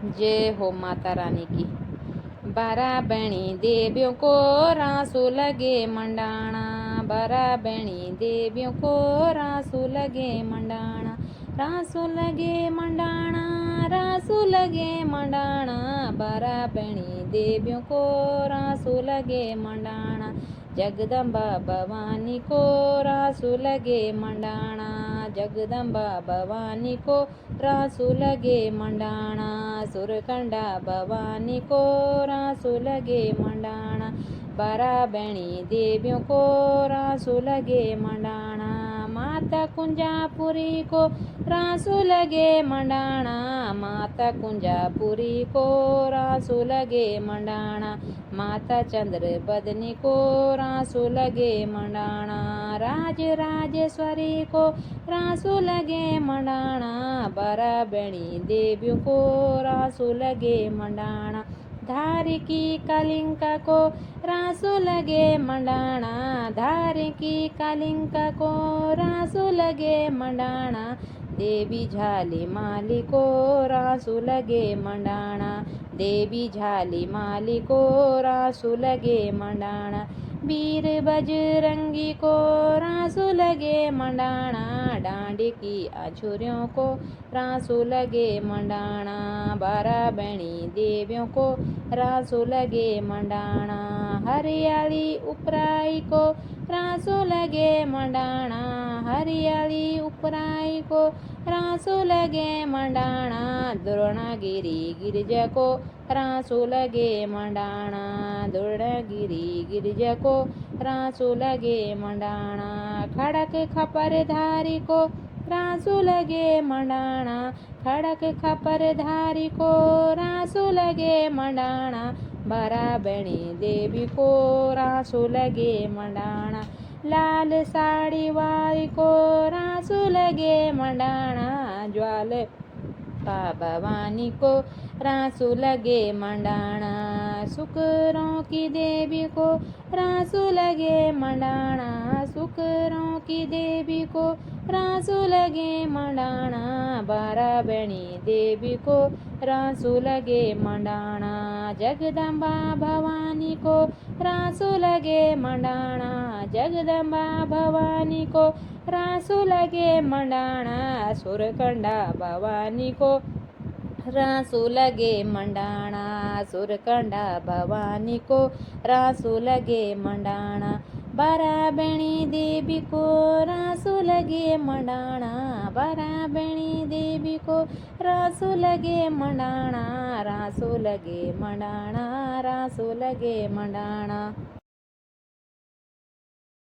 जय हो माता रानी की। 12 बहनी देवियों को रासू लगे मंडाना, 12 बहनी देवियों को रासू लगे मंडाना, रासू लगे मंडाना, रासू लगे मंडाना, 12 बहनी देवियों को रासू लगे मंडाना, जगदम्बा भवानी को रासू लगे मंडाना, जगदम्बा भवानी को रासू लगे मंडाना, सुरकंडा भवानी को रासू लगे मंडाना, 12 बहनी देवियों को रासू लगे मंडाना, माता कुंजापुरी को रासू लगे मंडाना, माता कुंजापुरी को रासू लगे मंडाना, माता चंद्र बदनी को रासू लगे मंडाना, राज राजेश्वरी को रासू लगे मंडाना, 12 बहनी देवियों को रासू लगे मंडाना, धार की कालिंका को रासू लगे मंडाना, धार की कालिंका को रासू लगे मंडाना, देवी झाली माली को रासू लगे मंडाना, देवी झाली माली को रासू लगे मंडाना, वीर बजरंगी को रासू लगे मंडाना, डांडी की आछुरियों को रासू लगे मंडाना, 12 बहनी देवियों को रासू लगे मंडाना, हरियाली उपराई को रासू लगे मंडाना, हरियाली उपराई को रासू लगे मंडाना, द्रोणागिरी गिरिजा को रासू लगे मंडाना, द्रोणागिरी गिरिजा को रासू लगे मंडाना, खड़क खपर धारी को रासू लगे मंडाना, खड़क खपर धारी को रासू लगे मंडाना, 12 बहनी देवी को रासू लगे मंडाना, लाल साड़ी वाली को रासू लगे मंडाना, ज्वाल भवानी को रासू लगे मंडाना, शुक्रों की देवी को रासू लगे मंडाना, शुक्रों की देवी को रासू लगे मंडाना, 12 बहनी देवी को रासू लगे मंडाना, जगदम्बा भवानी को रासू लगे मंडाना, जगदम्बा भवानी को रासू लगे मंडाना, सुरकंडा भवानी को रासू लगे मंडाना, सुरकंडा भवानी को रासू लगे मंडाना, 12 बहनी देवी को रासू लगे मंडाना, 12 बहनी देवी को रासू लगे मंडाना, रासू लगे मंडाना, रासू लगे मंडाना।